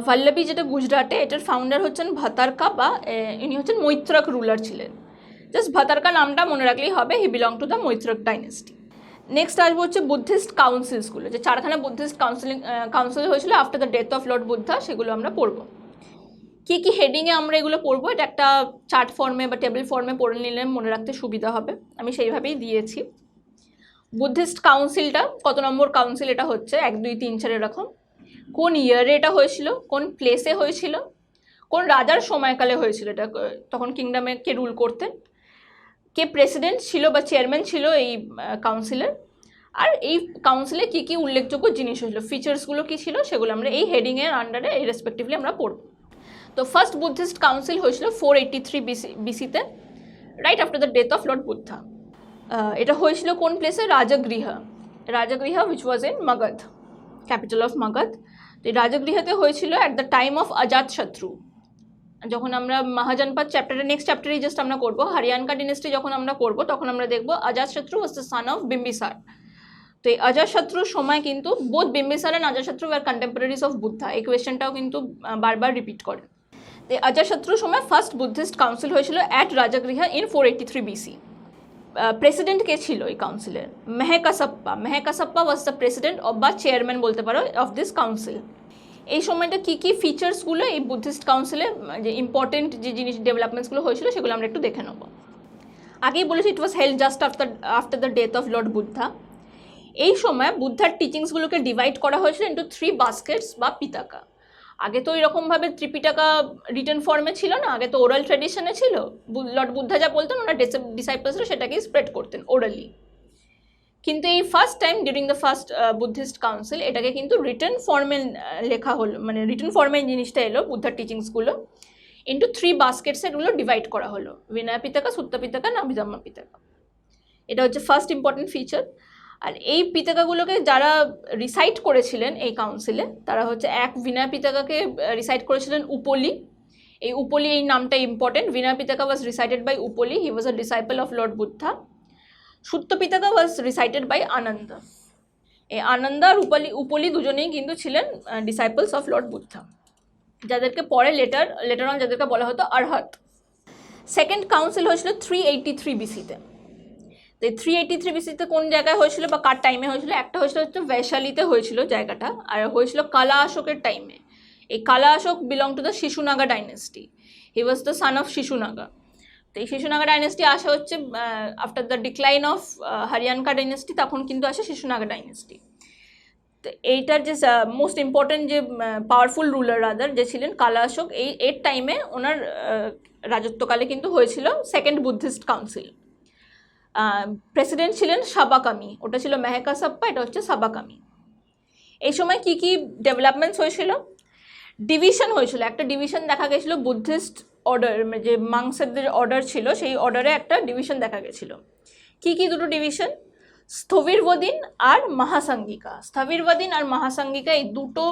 ভাল্লভী যেটা গুজরাটে, এটার ফাউন্ডার হচ্ছেন ভাতারকা, বা ইনি হচ্ছেন মৈত্রক রুলার ছিলেন। জাস্ট ভাতারকা নামটা মনে রাখলেই হবে, he belong to the Maitraka dynasty. Next আসবো হচ্ছে বুদ্ধিস্ট কাউন্সিলসগুলো, যে 4খানা বুদ্ধিস্ট কাউন্সিল হয়েছিল after the death of lord Buddha, সেগুলো আমরা পড়বো। কী কী হেডিংয়ে আমরা এগুলো পড়বো, এটা একটা চার্ট ফর্মে বা টেবিল ফর্মে পড়ে নিলে মনে রাখতে সুবিধা হবে, আমি সেইভাবেই দিয়েছি। বুদ্ধিস্ট কাউন্সিলটা কত নম্বর কাউন্সিল এটা হচ্ছে, 1 2 3 4 এরকম। কোন ইয়ারে এটা হয়েছিল, কোন প্লেসে হয়েছিল, কোন রাজার সময়কালে হয়েছিল, এটা তখন কিংডমে কে রুল করতেন, কে প্রেসিডেন্ট ছিল বা চেয়ারম্যান ছিল এই কাউন্সিলের, আর এই কাউন্সিলে কী কী উল্লেখযোগ্য জিনিস হয়েছিল, ফিচার্সগুলো কী ছিল, সেগুলো আমরা এই হেডিংয়ের আন্ডারে এই রেসপেক্টিভলি আমরা পড়ব। তো ফার্স্ট বুদ্ধিস্ট কাউন্সিল হয়েছিল 483 বিসিতে, right after the death of lord Buddha. এটা হয়েছিল কোন প্লেসে, Rajagriha, which was in Magadha, capital of Magadha. তো এই রাজগৃহাতে হয়েছিল at the time of Ajatashatru. যখন আমরা মহাজনপদ চ্যাপ্টারে, নেক্সট চ্যাপ্টারেই জাস্ট আমরা করবো, হরিয়ানকা ডিনেস্টি যখন আমরা করবো তখন আমরা দেখবো Ajatashatru was the son of Bimbisara. তো এই অজাতশত্রুর সময় কিন্তু both Bimbisara and Ajatashatru were contemporaries of Buddha, এই কোয়েশ্চেনটাও কিন্তু বারবার রিপিট করে। তো অজাতশত্রুর সময় ফার্স্ট বুদ্ধিস্ট কাউন্সিল হয়েছিল at Rajagriha in 483 BC. President কে ছিল এই কাউন্সিলের, Mahakassapa was the president of বা চেয়ারম্যান বলতে পারো অফ দিস কাউন্সিল। এই সময়টা কী কী ফিচার্সগুলো এই বুদ্ধিস্ট কাউন্সিলে, যে ইম্পর্টেন্ট যে জিনিস ডেভেলপমেন্টসগুলো হয়েছিল সেগুলো আমরা একটু দেখে নেব। আগেই বলেছি it was held just after the death of lord Buddha. এই সময় বুদ্ধার টিচিংসগুলোকে ডিভাইড করা হয়েছিল ইন্টু 3 বাস্কেটস বা পিতাকা। আগে তো এরকমভাবে ত্রিপিটাকা রিটেন ফর্মে ছিল না, আগে তো ওরাল ট্র্যাডিশনে ছিল। লর্ড বুদ্ধা যা বলতেন ওনার ডিসাইপলসরা সেটাকেই স্প্রেড করতেন ওরালি। কিন্তু এই first time during the first Buddhist council এটাকে কিন্তু রিটেন ফর্মে লেখা হলো, মানে রিটেন ফর্মে জিনিসটা এলো, বুদ্ধার টিচিংসগুলো ইন্টু 3 বাস্কেটসে এগুলো ডিভাইড করা হলো, বিনয় পিতাকা, সুত্তা পিতাকা, নাভিধাম্মা পিতাকা। এটা হচ্ছে ফার্স্ট ইম্পর্টেন্ট ফিচার। আর এই পিতাকাগুলোকে যারা রিসাইট করেছিলেন এই কাউন্সিলে, তারা হচ্ছে এক বিনয় পিতাকাকে রিসাইট করেছিলেন উপলি। এই উপলি এই নামটা important, Vinaya Pitaka was recited by Upali, he was a disciple of lord Buddha. Sutta Pitaka was recited by Ananda. এই আনন্দ আর উপলি দুজনেই কিন্তু ছিলেন ডিসাইপলস অফ লর্ড বুদ্ধা, যাদেরকে পরে লেটার অন যাদেরকে বলা হতো আরহাত। সেকেন্ড কাউন্সিল হয়েছিল 383 বিসিতে। তো এই 383 বিসিতে কোন জায়গায় হয়েছিল বা কার টাইমে হয়েছিল, একটা হয়েছিল হচ্ছে বৈশালীতে হয়েছিল জায়গাটা, আর হয়েছিল কালা অশোকের টাইমে। এই Kala Ashoka belong to the Shishunaga dynasty, he was the son of Shishunaga. তো এই শিশুনাগা ডাইনেস্টি আসা হচ্ছে after the decline of Haryanka dynasty, তখন কিন্তু আসে শিশুনাগা ডাইনেস্টি। তো এইটার যে মোস্ট ইম্পর্টেন্ট যে পাওয়ারফুল রুলার রাদার যে ছিলেন কালা অশোক, এর টাইমে ওনার রাজত্বকালে কিন্তু হয়েছিল সেকেন্ড বুদ্ধিস্ট কাউন্সিল। প্রেসিডেন্ট ছিলেন সাবাকামি, ওটা ছিল মেহকাসাপ্পা, এটা হচ্ছে সাবাকামি। এই সময় কি কি ডেভেলপমেন্টস হয়েছিল, ডিভিশন হয়েছিল, একটা ডিভিশন দেখা গেছিলো বুদ্ধিস্ট অর্ডার, যে মাংসের যে অর্ডার ছিল সেই অর্ডারে একটা ডিভিশন দেখা গেছিলো। কি কি দুটো ডিভিশন, স্থবিরবদিন আর মহাসাঙ্গিকা। স্থবিরবদিন আর মহাসাঙ্গিকা এই দুটো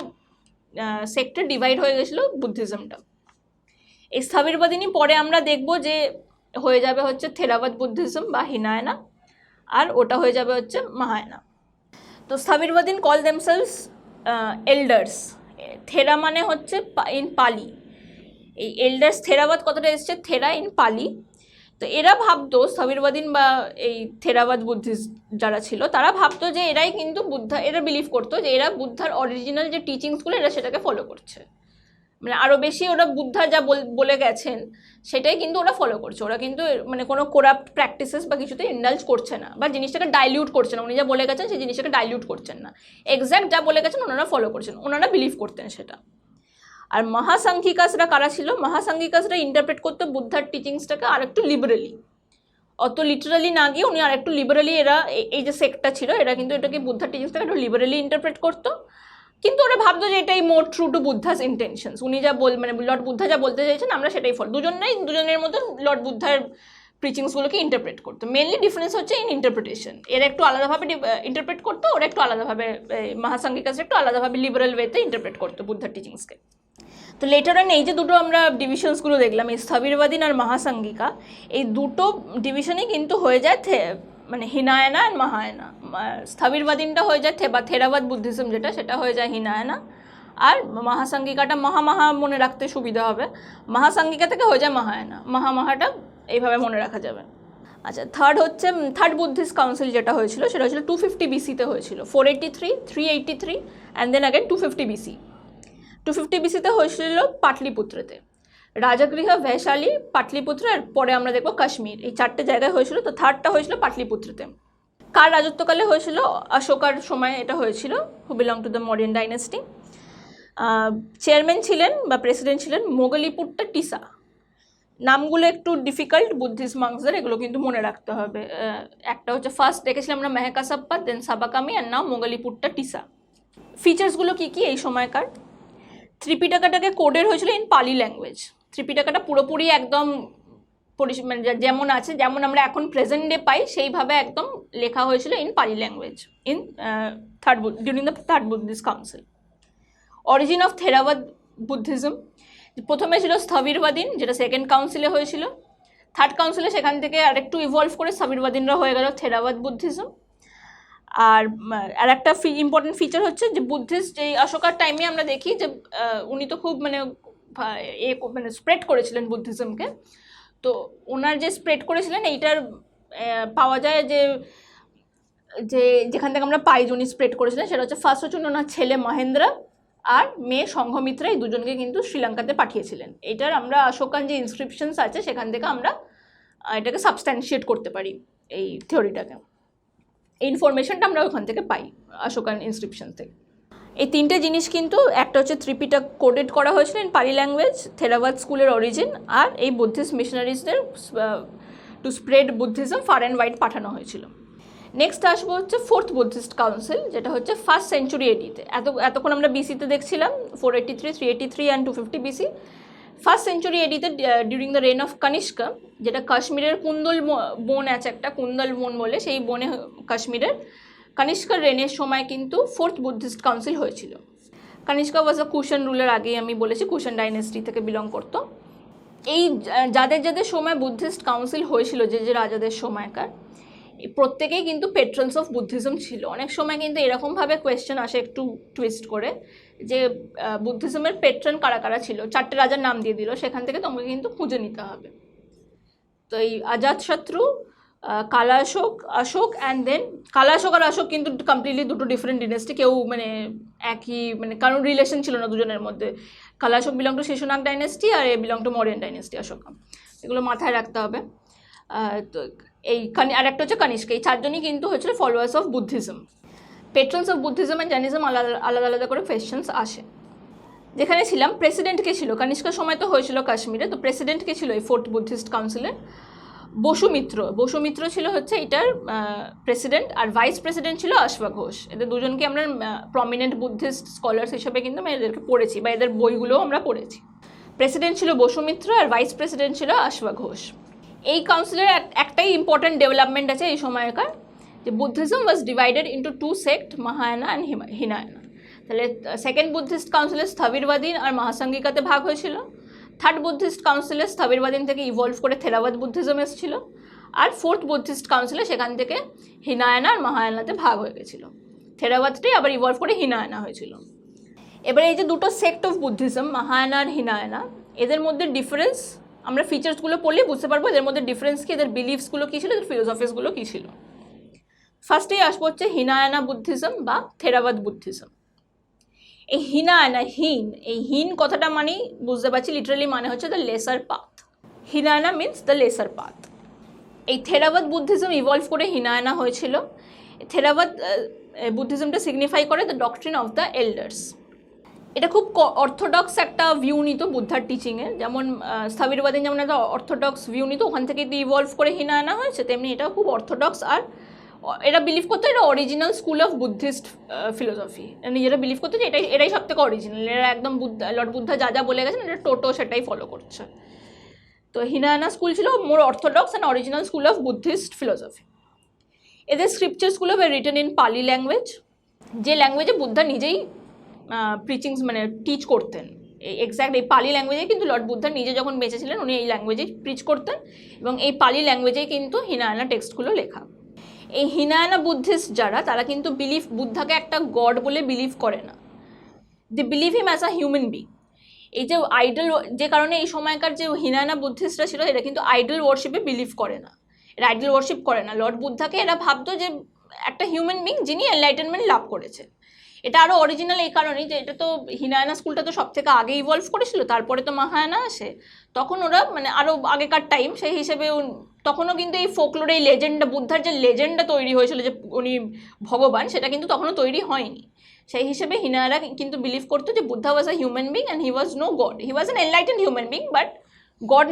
সেক্টর ডিভাইড হয়ে গেছিলো বুদ্ধিজমটা। এই স্থবিরবদিনই পরে আমরা দেখব যে হয়ে যাবে হচ্ছে থেরাবাদ বুদ্ধিজম বা হিনায়না, আর ওটা হয়ে যাবে হচ্ছে মহায়ানা। তো স্থবিরবদিন কল দেমসেলস এল্ডার্স, থেরা মানে হচ্ছে ইন পালি, এই এল্ডার্স থেরাবাদ কথাটা এসছে থেরা ইন পালি। তো এরা ভাবতো স্থবিরবদিন বা এই থেরাবাদ বুদ্ধিস্ট যারা ছিল তারা ভাবতো যে এরাই কিন্তু বুদ্ধা, এরা বিলিভ করতো যে এরা বুদ্ধার অরিজিনাল যে টিচিংসগুলো এরা সেটাকে ফলো করছে, মানে আরও বেশি ওরা বুদ্ধা যা বলে গেছেন সেটাই কিন্তু ওরা ফলো করছে। ওরা কিন্তু মানে কোনো করাপ্ট প্র্যাকটিসেস বা কিছুতে ইন্ডালজ করছে না, বা জিনিসটাকে ডাইলিউট করছে না, উনি যা বলে গেছেন সেই জিনিসটাকে ডাইলিউট করছেন না, এক্স্যাক্ট যা বলে গেছেন ওনারা ফলো করছেন, ওনারা বিলিভ করতেন সেটা। আর মহাসাঙ্ঘিকাসরা কারা ছিল, মহাসাঙ্ঘিকাসরা ইন্টারপ্রেট করতো বুদ্ধার টিচিংসটাকে আর একটু লিবারেলি, অত লিটারালি না গিয়ে উনি আর একটু লিবারেলি, এরা এই যে সেক্টটা ছিল এরা কিন্তু এটাকে বুদ্ধার টিচিংসটাকে একটু লিবারেলি ইন্টারপ্রেট করতো। কিন্তু ওরা ভাবতো যে এটাই মোর ট্রু টু বুদ্ধাস ইন্টেনশনস, উনি যা মানে লর্ড বুদ্ধা যা বলতে চাইছেন আমরা সেটাই ফলো, দুজনের মধ্যে লর্ড বুদ্ধার প্রিচিংসগুলোকে ইন্টারপ্রেট করতো। মেনলি ডিফারেন্স হচ্ছে ইন ইন্টারপ্রিটেশন, এরা একটু আলাদাভাবে ইন্টারপ্রেট করতো, ওরা একটু আলাদাভাবে, মহাসাঙ্গিকাসরা একটু আলাদাভাবে লিবারাল ওয়েতে ইন্টারপ্রেট করতো বুদ্ধার টিচিংসকে। তো লেটার অন এই যে দুটো আমরা ডিভিশনসগুলো দেখলাম, এই স্থবিরবাদিন আর মহাসাঙ্গিকা, এই দুটো ডিভিশনই কিন্তু হয়ে যায় মানে হিনায়না আর মহায়ানা। স্থবিরবাদিনটা হয়ে যায় বা থেরাবাদ বুদ্ধিজম যেটা, সেটা হয়ে যায় হিনায়না, আর মহাসাঙ্গিকাটা মহা মনে রাখতে সুবিধা হবে, মহাসাঙ্গিকা থেকে হয়ে যায় মহায়ানা, মহাটা এইভাবে মনে রাখা যাবে। আচ্ছা, থার্ড বুদ্ধিস্ট কাউন্সিল যেটা হয়েছিল সেটা হয়েছিল 250 বিসিতে হয়েছিল, 483, 383 অ্যান্ড দেন অ্যাগেন 250 বিসি। 250 বিসিতে হয়েছিল পাটলিপুত্রতে, রাজাগৃহ, ভৈশালী, পাটলিপুত্র, আর পরে আমরা দেখবো কাশ্মীর, এই 4টে জায়গায় হয়েছিল। তো থার্ডটা হয়েছিল পাটলিপুত্রতে। কার রাজত্বকালে হয়েছিল? অশোকার সময় এটা হয়েছিল, who belong to the Mauryan dynasty. Chairman ছিলেন বা প্রেসিডেন্ট ছিলেন মোগলিপুট্টা টিসা। নামগুলো একটু ডিফিকাল্ট বুদ্ধিস্ট মঙ্কসদের, এগুলো কিন্তু মনে রাখতে হবে। একটা হচ্ছে ফার্স্ট দেখেছিলাম আমরা মেহকাসাপ্পা, দেন সাবাকামি, অ্যান্ড নাও মোগলিপুট্টা টিসা। ফিচার্সগুলো কী কী এই সময়কার? ত্রিপিটকাটাকে কোডেড হয়েছিল ইন পালি ল্যাঙ্গুয়েজ। ত্রিপিটকাটা পুরোপুরি একদম মানে যেমন আছে, যেমন আমরা এখন প্রেজেন্ট ডে পাই সেইভাবে একদম লেখা হয়েছিল in Pali language in during the third Buddhist council. Origin of Theravada Buddhism, প্রথমে ছিল স্থবিরবাদীন, যেটা সেকেন্ড কাউন্সিলে হয়েছিল। থার্ড কাউন্সিলে সেখান থেকে আরেকটু ইভলভ করে স্থবিরবাদীনরা হয়ে গেল থেরাবাদ বুদ্ধিজম। আর একটা ইম্পর্টেন্ট ফিচার হচ্ছে যে বুদ্ধিস্ট এই অশোকার টাইমে আমরা দেখি যে উনি তো খুব মানে স্প্রেড করেছিলেন বুদ্ধিজমকে। তো ওনার যে স্প্রেড করেছিলেন এইটার পাওয়া যায় যে যেখান থেকে আমরা পাই যে উনি স্প্রেড করেছিলেন সেটা হচ্ছে ফার্স্ট হচ্ছে ওনার ছেলে মহেন্দ্র আর মেয়ে সংঘমিত্রা, এই দুজনকে কিন্তু শ্রীলঙ্কাতে পাঠিয়েছিলেন। এটার আমরা অশোকান যে ইনস্ক্রিপশনস আছে সেখান থেকে আমরা এটাকে সাবস্ট্যান্সিয়েট করতে পারি, এই থিওরিটাকে। এই ইনফরমেশনটা আমরা ওখান থেকে পাই অশোকান ইনস্ক্রিপশন থেকে। এই তিনটে জিনিস কিন্তু, একটা হচ্ছে ত্রিপিটক কোডেড করা হয়েছিল ইন পালি ল্যাঙ্গুয়েজ, থেরাবাদ স্কুলের অরিজিন, আর এই বুদ্ধিস্ট মিশনারিজদের to spread Buddhism far and wide পাঠানো হয়েছিল। নেক্সট আসবো হচ্ছে ফোর্থ বুদ্ধিস্ট কাউন্সিল, যেটা হচ্ছে ফার্স্ট সেঞ্চুরি এডিতে। এতক্ষণ আমরা বিসিতে দেখছিলাম 483, 383 অ্যান্ড 250 বিসি। ফার্স্ট সেঞ্চুরি এডিতে during the reign of Kanishka, যেটা কাশ্মীরের কুন্দল বন আছে একটা, কুন্দল বন বলে, সেই বনে কাশ্মীরের কনিষ্কার রেনের সময় কিন্তু ফোর্থ বুদ্ধিস্ট কাউন্সিল হয়েছিল। কনিষ্কা ওয়াজ আ কুশন রুলার, আগেই আমি বলেছি কুশন ডাইনেস্টি থেকে বিলং করতো। এই যাদের সময় বুদ্ধিস্ট কাউন্সিল হয়েছিল, যে রাজাদের সময়কার, প্রত্যেকেই কিন্তু পেট্রনস অফ বুদ্ধিজম ছিল। অনেক সময় কিন্তু এরকমভাবে কোয়েশ্চেন আসে একটু টুইস্ট করে, যে বুদ্ধিজমের পেট্রন কারা কারা ছিল, 4টে রাজার নাম দিয়ে দিল, সেখান থেকে তোমাকে কিন্তু খুঁজে নিতে হবে। তো এই অজাতশত্রু, অশোক অ্যান্ড দেন কালাশোক আর অশোক কিন্তু কমপ্লিটলি দুটো ডিফারেন্ট ডিনেস্টি, কেউ মানে একই মানে কারণ রিলেশন ছিল না দুজনের মধ্যে। Kalashoka belong to Shishunaga dynasty আর এ belong to Mauryan dynasty Ashoka, এগুলো মাথায় রাখতে হবে। তো এই আরেকটা হচ্ছে কনিষ্কা, এই 4জনই কিন্তু হচ্ছিল followers of Buddhism. Patrons of Buddhism and Jainism আলাদা আলাদা করে কোয়েশ্চেন্স আসে। যেখানে ছিলাম প্রেসিডেন্ট কে ছিল, কনিষ্কার সময় তো হয়েছিল কাশ্মীরে, তো প্রেসিডেন্ট কে ছিল এই ফোর্থ বুদ্ধিস্ট কাউন্সিলের? বসুমিত্র ছিল হচ্ছে এটার প্রেসিডেন্ট, আর ভাইস প্রেসিডেন্ট ছিল অশ্বা ঘোষ। এদের দুজনকে আমরা প্রমিনেন্ট বুদ্ধিস্ট স্কলার্স হিসেবে কিন্তু আমরা এদেরকে পড়েছি বা এদের বইগুলোও আমরা পড়েছি। প্রেসিডেন্ট ছিল বসুমিত্র আর ভাইস প্রেসিডেন্ট ছিল অশ্বা ঘোষ। এই কাউন্সিলের একটাই ইম্পর্টেন্ট ডেভেলপমেন্ট আছে এই সময়কার, যে Buddhism was divided into 2 sect, Mahayana and Hinayana. তাহলে সেকেন্ড বুদ্ধিস্ট কাউন্সিলের স্থবিরবাদীন আর মহাসাঙ্গিকাতে ভাগ হয়েছিল। থার্ড বুদ্ধিস্ট কাউন্সিলে স্থবিরবাদীন থেকে ইভলভ করে থেরাবাদ বুদ্ধিজম এসেছিল। আর ফোর্থ বুদ্ধিস্ট কাউন্সিলে সেখান থেকে হিনায়ানা আর মহায়ানাতে ভাগ হয়ে গেছিল। থেরাবাদটাই আবার ইভলভ করে হিনায়ানা হয়েছিল। এবারে এই যে দুটো সেক্ট অফ বুদ্ধিজম, মহায়ানা আর হিনায়ানা, এদের মধ্যে ডিফারেন্স আমরা ফিচার্সগুলো পড়লে বুঝতে পারবো এদের মধ্যে ডিফারেন্স কি, এদের বিলিফসগুলো কী ছিল, এদের ফিলোসফিসগুলো কী ছিল। ফার্স্টেই আসবো হচ্ছে হিনায়ানা বুদ্ধিজম বা থেরাবাদ বুদ্ধিজম। এই হিনায়ানা, এই হিন কথাটা মানেই বুঝতে পারছি লিটারালি মানে হচ্ছে the lesser path. Hinayana means the lesser path. এই থেরাবাদ বুদ্ধিজম ইভলভ করে হিনায়ানা হয়েছিল। থেরাবাদ বুদ্ধিজমটা সিগনিফাই করে the doctrine of the elders. এটা খুব অর্থোডক্স একটা ভিউ নিত বুদ্ধার টিচিংয়ের, যেমন স্থবিরবাদীন যেমন একটা অর্থোডক্স ভিউ নিত, ওখান থেকে ইভলভ করে হিনায়ানা হয়েছে, তেমনি এটাও খুব অর্থোডক্স। আর এরা বিলিভ করতো এটা original school of Buddhist philosophy, নিজেরা বিলিভ করতো যে এটাই সব থেকে অরিজিনাল, এরা একদম লর্ড বুদ্ধা যা বলে গেছেন এটা টোটো সেটাই ফলো করছে। তো হিনায়ানা স্কুল ছিল more orthodox and original school of Buddhist philosophy. এদের স্ক্রিপচার্সগুলো were written in Pali language, যে ল্যাঙ্গুয়েজে বুদ্ধা নিজেই প্রিচিংস মানে টিচ করতেন। এক্স্যাক্ট এই পালি ল্যাঙ্গুয়েজে কিন্তু লর্ড বুদ্ধা নিজে যখন বেঁচে ছিলেন উনি এই ল্যাঙ্গুয়েজেই প্রিচ করতেন, এবং এই পালি ল্যাঙ্গুয়েজেই কিন্তু হিনায়ানা টেক্সটগুলো লেখা। এই হিনায়ানা বুদ্ধিস্ট যারা, তারা কিন্তু বুদ্ধাকে একটা গড বলে বিলিভ করে না। They believe him as a human being. এই যে আইডল, যে কারণে এই সময়কার যে হিনায়ানা বুদ্ধিস্টরা ছিল এরা কিন্তু আইডল ওয়ার্শিপে বিলিভ করে না, এরা আইডল ওয়ার্শিপ করে না। লর্ড বুদ্ধাকে এরা ভাবতো যে একটা হিউম্যান বিং যিনি এনলাইটেনমেন্ট লাভ করেছে। এটা আরও অরিজিনাল এই কারণেই যে এটা তো হিনায়ানা স্কুলটা তো সব থেকে আগে ইভলভ করেছিল, তারপরে তো মহায়ানা আসে। তখন ওরা মানে আরও আগেকার টাইম, সেই হিসেবে তখনও কিন্তু এই ফোকলোর, এই লেজেন্ডটা, বুদ্ধার যে লেজেন্ডটা তৈরি হয়েছিল যে উনি ভগবান, সেটা কিন্তু তখনও তৈরি হয়নি। সেই হিসেবে হিনায়ারা কিন্তু বিলিভ করতো যে Buddha was a human being and he was no god, he was an enlightened human being but god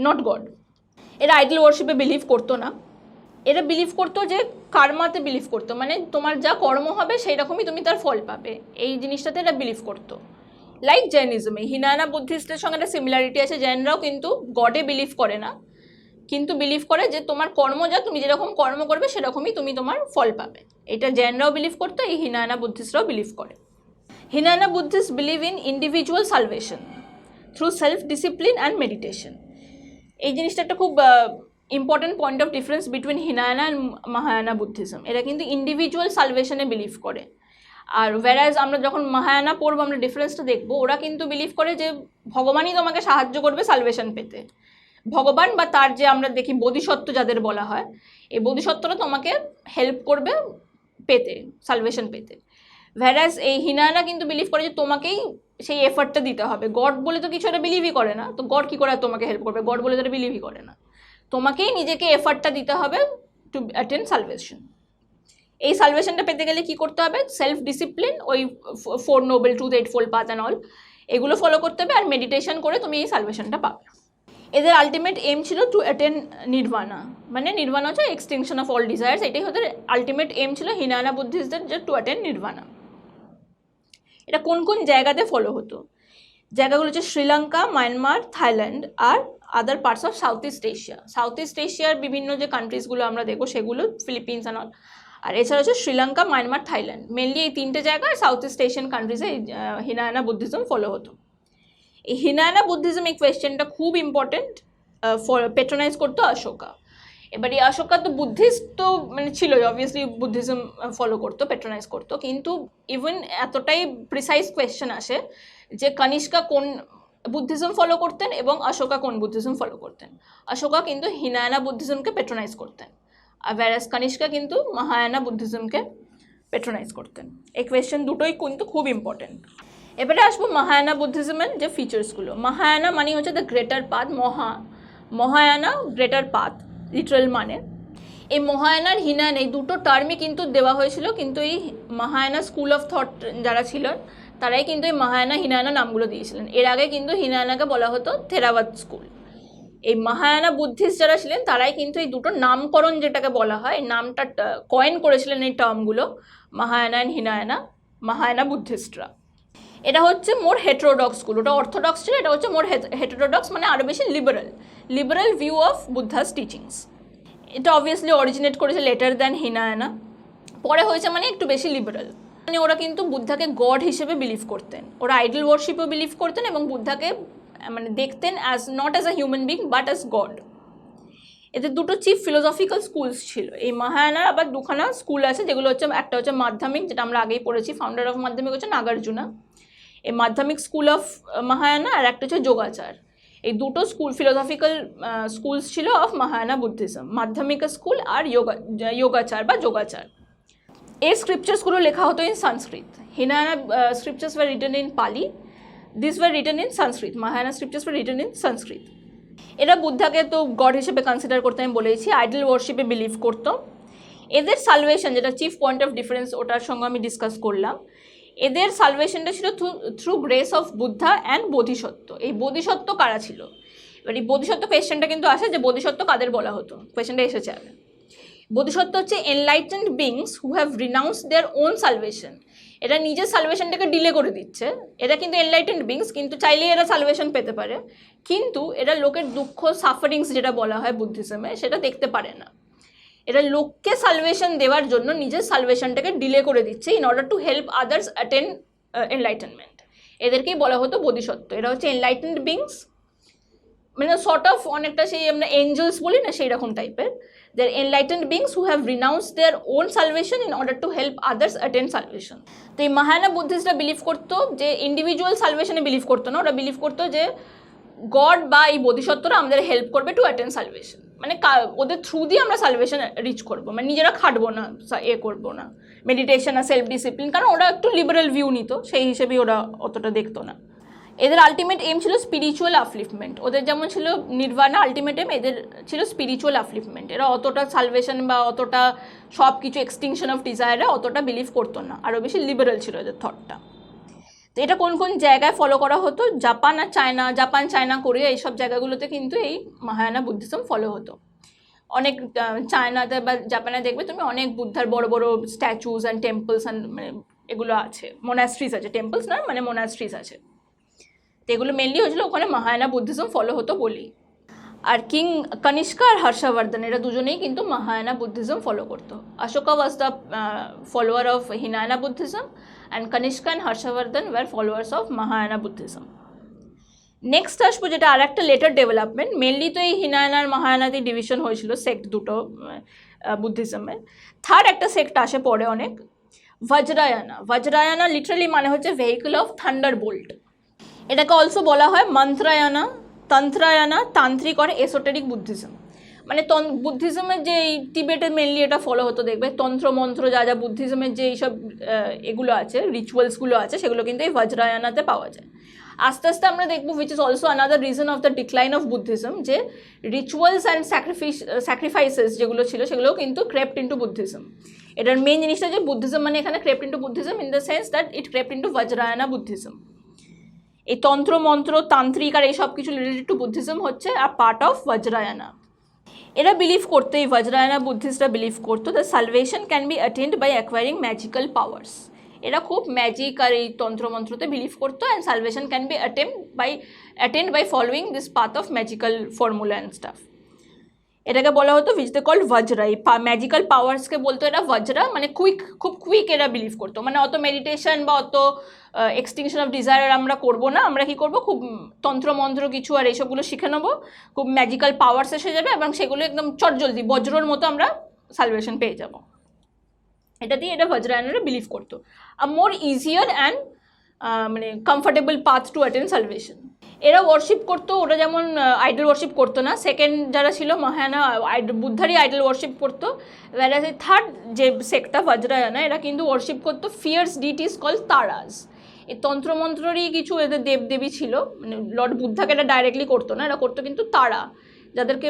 not god. এরা আইডল ওয়ার্শিপে বিলিভ করতো না, এরা বিলিভ করতো যে কার্মাতে বিলিভ করতো, মানে তোমার যা কর্ম হবে সেই রকমই তুমি তার ফল পাবে, এই জিনিসটাতে এরা বিলিভ করতো। লাইক জৈনিজমে, হিনায়ানা বুদ্ধিস্টের সঙ্গে একটা সিমিলারিটি আছে। জৈনরাও কিন্তু গডে বিলিভ করে না, কিন্তু বিলিভ করে যে তোমার কর্ম যা, তুমি যেরকম কর্ম করবে সেরকমই তুমি তোমার ফল পাবে। এটা জৈনরাও বিলিভ করতো, এই হিনায়ানা বুদ্ধিস্টরাও বিলিভ করে। Hinayana Buddhist believe in individual salvation through self discipline and meditation. এই জিনিসটা একটা খুব important point of difference between Hinayana and Mahayana Buddhism. এরা কিন্তু ইন্ডিভিজুয়াল সালভেশনে বিলিভ করে। আর ওয়ারাজ আমরা যখন মহায়ানা পড়বো আমরা ডিফারেন্সটা দেখবো, ওরা কিন্তু বিলিভ করে যে ভগবানই তোমাকে সাহায্য করবে সালভেশন পেতে। ভগবান বা তার যে আমরা দেখি বোধিসত্ত্ব যাদের বলা হয়, এই বোধিসত্ত্বরা তোমাকে হেল্প করবে পেতে, সালভেশন পেতে। ওয়ারাজ এই হিনায়ানা কিন্তু বিলিভ করে যে তোমাকেই সেই এফার্টটা দিতে হবে। গড বলে তো কিছু একটা বিলিভই করে না, তো গড কী করে তোমাকে হেল্প করবে? গড বলে তো এটা বিলিভই করে না। তোমাকেই নিজেকে এফার্টটা দিতে হবে টু অ্যাটেন্ড সালভেশন। এই সালভেশনটা পেতে গেলে কি করতে হবে? সেলফ ডিসিপ্লিন, ওই 4 Nobel truth, 8-fold path and all, এগুলো ফলো করতে হবে, আর মেডিটেশন করে তুমি এই সালভেশনটা পাবে। এদের আলটিমেট এম ছিল টু অ্যাটেন্ড নির্বাণা, মানে নির্বাণা হচ্ছে এক্সটিংশন অফ অল ডিজায়ার্স। এটাই ওদের আলটিমেট এম ছিল হিনায়ানা বুদ্ধিস্টদের, যে টু অ্যাটেন্ড নির্বাণা। এটা কোন কোন জায়গাতে ফলো হতো? জায়গাগুলো হচ্ছে শ্রীলঙ্কা, মায়ানমার, থাইল্যান্ড আর other parts of South East Asia. South East এশিয়ার বিভিন্ন যে কান্ট্রিজগুলো আমরা দেখবো সেগুলো, ফিলিপিন্স অ্যান্ড অল। আর এছাড়া হচ্ছে শ্রীলঙ্কা, মায়ানমার, থাইল্যান্ড, মেনলি এই 3টে জায়গায় সাউথ ইস্ট এশিয়ান কান্ট্রিজে হিনায়ানা বুদ্ধিজম ফলো হতো। এই হিনায়ানা বুদ্ধিজম, এই কোয়েশ্চেনটা খুব ইম্পর্টেন্ট, পেট্রোনাইজ করতো অশোকা। এবার এই অশোকা তো বুদ্ধিস্ট তো মানে ছিল, অবভিয়াসলি বুদ্ধিজম ফলো করতো, পেট্রোনাইজ করতো, কিন্তু ইভেন এতটাই প্রিসাইজ কোয়েশ্চেন আসে যে কনিষ্কা কোন বুদ্ধিজম ফলো করতেন এবং অশোকা কোন বুদ্ধিজম ফলো করতেন। অশোকা কিন্তু হিনায়ানা বুদ্ধিজমকে পেট্রোনাইজ করতেন, আর whereas কনিষ্কা কিন্তু মহায়ানা বুদ্ধিজমকে পেট্রোনাইজ করতেন। এই কোয়েশ্চেন দুটোই কিন্তু খুব ইম্পর্টেন্ট। এবারে আসবো মহায়ানা বুদ্ধিজমের যে ফিচার্সগুলো। মহায়ানা মানে হচ্ছে the greater path, Mahayana greater path literal মানে। এই মহায়ানার হিনায়ানা এই দুটো টার্মই কিন্তু দেওয়া হয়েছিল, কিন্তু এই মহায়ানা স্কুল অফ থট যারা ছিলেন তারাই কিন্তু এই মহায়ানা হিনায়ানা নামগুলো দিয়েছিলেন। এর আগে কিন্তু হিনায়ানাকে বলা হতো থেরাবাদ স্কুল। এই মহায়ানা বুদ্ধিস্ট যারা ছিলেন তারাই কিন্তু এই দুটো নামকরণ যেটাকে বলা হয়, এই নামটা কয়েন করেছিলেন এই টার্মগুলো, মহায়ানা অ্যান্ড হিনায়ানা, মহায়ানা বুদ্ধিস্টরা। এটা হচ্ছে মোর হেটেরোডক্স স্কুল, ওটা অর্থোডক্স ছিল, এটা হচ্ছে মোর হেটেরোডক্স, মানে আরও বেশি liberal view of Buddha's teachings. এটা অবভিয়াসলি অরিজিনেট করেছে লেটার দ্যান হিনায়ানা, পরে হয়েছে মানে একটু বেশি লিবারাল। মানে ওরা কিন্তু বুদ্ধাকে গড হিসেবে বিলিভ করতেন, ওরা আইডল ওয়ার্শিপও বিলিভ করতেন এবং বুদ্ধাকে মানে দেখতেন not as a human being but as god. এদের দুটো চিফ ফিলোসফিক্যাল স্কুলস ছিল। এই মহায়ানার আবার দুখানা স্কুল আছে, যেগুলো হচ্ছে একটা হচ্ছে মাধ্যমিক, যেটা আমরা আগেই পড়েছি, ফাউন্ডার অফ মাধ্যমিক হচ্ছে নাগার্জুনা, এই মাধ্যমিক স্কুল অফ মহায়ানা, আর একটা হচ্ছে যোগাচার। এই দুটো স্কুল ফিলোসফিক্যাল স্কুলস ছিল of Mahayana Buddhism, Madhyamika school আর যোগাচার বা যোগাচার। এই স্ক্রিপচার্সগুলো লেখা হতো in Sanskrit. Hinayana scriptures were written in Pali, this were written in Sanskrit, Mahayana scriptures were written in Sanskrit. এরা বুদ্ধাকে তো গড হিসেবে কনসিডার করতে আমি বলেছি, আইডল ওয়ার্শিপে বিলিভ করতো। এদের সালভেশন, যেটা চিফ পয়েন্ট অফ ডিফারেন্স, ওটার সঙ্গে আমি ডিসকাস করলাম। এদের সালভেশনটা ছিল through grace of Buddha and Bodhisattva. এই বোধিসত্ত্ব কারা ছিল? এবার এই বোধিসত্ত্ব কোয়েশ্চেনটা কিন্তু আসে যে বোধিসত্ত্ব কাদের বলা হতো, কোয়েশ্চেনটা এসেছে আগে। বোধিসত্ত্ব হচ্ছে enlightened beings who have রিনাউন্সড there own salvation. এরা নিজের সালভেশনটাকে ডিলে করে দিচ্ছে। এরা কিন্তু এনলাইটেন্ড বিংস, কিন্তু চাইলেই এরা সালভেশন পেতে পারে, কিন্তু এরা লোকের দুঃখ, সাফারিংস যেটা বলা হয় বুদ্ধিজমে, সেটা দেখতে পারে না। এরা লোককে সালভেশন দেওয়ার জন্য নিজের সালভেশনটাকে ডিলে করে দিচ্ছে in order to help others attend enlightenment. এদেরকেই বলা হতো বোধিসত্ত্ব। এরা হচ্ছে এনলাইটেন্ড বিংস মানে সর্ট অফ অনেকটা সেই আমরা এঞ্জেলস বলি না, সেই রকম টাইপের। They are enlightened beings who have renounce their own salvation in order to help others attend salvation. তো এই মাহায়ানা বুদ্ধিস্টরা বিলিভ করতো যে ইন্ডিভিজুয়াল সালভেশনে বিলিভ করতো না, ওরা বিলিভ করতো যে গড বা এই বোধিসত্ত্বরা আমাদের হেল্প করবে টু অ্যাটেন্ড সালভেশন, মানে ওদের থ্রু দিয়ে আমরা সালভেশন রিচ করবো, মানে নিজেরা খাটবো না, করবো না মেডিটেশন আর সেলফ ডিসিপ্লিন, কারণ ওরা একটু লিবারেল ভিউ নিত, সেই হিসেবেই ওরা অতটা দেখতো না। এদের আলটিমেট এম ছিল স্পিরিচুয়াল আফলিফমেন্ট, ওদের যেমন ছিল নির্বাণা আলটিমেট এম, এদের ছিল স্পিরিচুয়াল আফলিফমেন্ট। এরা অতটা সালভেশন বা অতটা সব কিছু এক্সটিংশন অফ ডিজায়ারে অতটা বিলিভ করতো না, আরও বেশি লিবারেল ছিল এদের থটটা। তো এটা কোন কোন জায়গায় ফলো করা হতো? জাপান আর চায়না, জাপান, চায়না, কোরিয়া এইসব জায়গাগুলোতে কিন্তু এই মাহায়ানা বুদ্ধিজম ফলো হতো। অনেক চায়নাতে বা জাপানে দেখবে তুমি অনেক বুদ্ধার বড় বড় স্ট্যাচুজ অ্যান্ড টেম্পলস অ্যান্ড মানে এগুলো আছে, মোনাস্ট্রিজ আছে, টেম্পলস না মানে মোনাস্ট্রিজ আছে। তো এগুলো মেনলি হয়েছিল ওখানে মাহায়ানা বুদ্ধিজম ফলো হতো বলি। আর কিং কনিষ্কা আর হর্ষবর্ধন এরা দুজনেই কিন্তু মাহায়ানা বুদ্ধিজম ফলো করতো। Ashoka was the follower of Hinayana Buddhism and Kanishka and Harshavardhana were followers of Mahayana Buddhism. Next আসবো যেটা আর একটা লেটার ডেভেলপমেন্ট, মেনলি তো এই হিনায়ানা আর মাহায়ানাতে ডিভিশন হয়েছিল সেক্ট দুটো বুদ্ধিজমের। থার্ড একটা সেক্ট আসে পরে অনেক, বজ্রায়ানা। বজ্রায়ানা লিটারালি মানে হচ্ছে ভেহিকল অফ থান্ডার বোল্ট। এটাকে অলসো বলা হয় মন্ত্রায়না, তন্ত্রায়না, তান্ত্রিক আর এসোটেরিক বুদ্ধিজম। মানে বুদ্ধিজমের যে এই টিবেটে মেনলি এটা ফলো হতো, দেখবে তন্ত্র মন্ত্র যা যা বুদ্ধিজমের যে এইসব এগুলো আছে, রিচুয়ালসগুলো আছে, সেগুলো কিন্তু এই বজ্রায়ানাতে পাওয়া যায়। আস্তে আস্তে আমরা দেখবো which is also another reason of the decline of Buddhism, যে রিচুয়ালস অ্যান্ড স্যাক্রিফাইসেস যেগুলো ছিল সেগুলোও কিন্তু ক্রেপ্ট ইন্টু বুদ্ধিজম। এটার মেন জিনিসটা যে বুদ্ধিজম মানে এখানে crept into Buddhism in the sense that it crept into Vajrayana Buddhism. এই তন্ত্র মন্ত্র তান্ত্রিক আর এই সব কিছু রিলেটেড টু বুদ্ধিজম হচ্ছে আর পার্ট অফ বজ্রায়না। এরা বিলিভ করতো, এই বজ্রায়না বুদ্ধিস্টরা বিলিভ করতো the salvation can be attend by acquiring magical powers. এরা খুব ম্যাজিক আর এই তন্ত্রমন্ত্রতে বিলিভ করতো, and salvation can be attend by following this path of magical formula and stuff. এটাকে বলা হতো উইচ দে কল্ড বজ্রা। এই ম্যাজিক্যাল পাওয়ার্সকে বলতো এরা বজ্রা, মানে খুব কুইক এরা বিলিভ করতো, মানে অত মেডিটেশন বা অত এক্সটিংশন অফ ডিজায়ার আমরা করবো না, আমরা কি করবো খুব তন্ত্রমন্ত্র কিছু আর এইসবগুলো শিখে নেবো, খুব ম্যাজিক্যাল পাওয়ার্স এসে যাবে এবং সেগুলো একদম চটজলদি বজ্রর মতো আমরা সালভেশন পেয়ে যাব। এটা দিয়ে এটা বজ্রায়নারা বিলিভ করতো আ মোর ইজিয়ার অ্যান্ড মানে comfortable path to attend salvation. এরা ওয়ার্শিপ করতো, ওরা যেমন আইডল ওয়ার্শিপ করতো না, সেকেন্ড যারা ছিল মাহায়ানা বুদ্ধারই আইডল ওয়ার্শিপ করতো। whereas এই থার্ড যে সেক্টটা বজ্রায়না, এরা কিন্তু ওয়ার্শিপ করতো ফিয়ার্স ডিটিস কল তারাস। এই তন্ত্রমন্ত্ররই কিছু এদের দেবদেবী ছিল, মানে লর্ড বুদ্ধাকে এটা ডাইরেক্টলি করতো না, এরা করতো কিন্তু তারা, যাদেরকে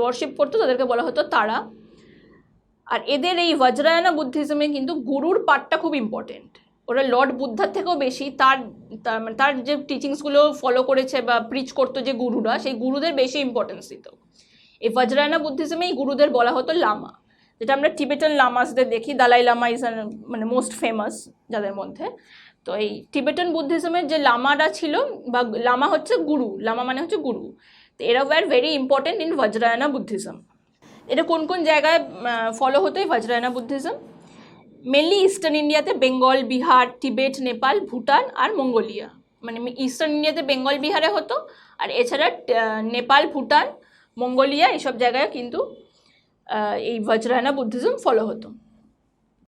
ওয়ার্শিপ করতো তাদেরকে বলা হতো তারা। আর এদের এই বজ্রায়না বুদ্ধিজমে কিন্তু গুরুর পার্টটা খুব ইম্পর্টেন্ট। ওরা লর্ড বুদ্ধার থেকেও বেশি তার যে টিচিংসগুলো ফলো করেছে বা প্রিচ করতো যে গুরুরা, সেই গুরুদের বেশি ইম্পর্টেন্স দিত। এই বজ্রায়না বুদ্ধিজমে এই গুরুদের বলা হতো লামা, যেটা আমরা টিবেটান লামাসদের দেখি। দালাই লামা ইজ মানে মোস্ট ফেমাস যাদের মধ্যে। তো এই টিবেটান বুদ্ধিজমের যে লামারা ছিল, বা লামা হচ্ছে গুরু, লামা মানে হচ্ছে গুরু, তো এরা were very important in Vajrayana Buddhism. এটা কোন কোন জায়গায় ফলো হতো এই বজ্রায়না বুদ্ধিজম? মেনলি ইস্টার্ন ইন্ডিয়াতে বেঙ্গল, বিহার, টিবেট, নেপাল, ভুটান আর মঙ্গোলিয়া। মানে ইস্টার্ন ইন্ডিয়াতে বেঙ্গল, বিহারে হতো, আর এছাড়া নেপাল, ভুটান, মঙ্গোলিয়া এইসব জায়গায় কিন্তু এই বজ্রায়না বুদ্ধিজম ফলো হতো।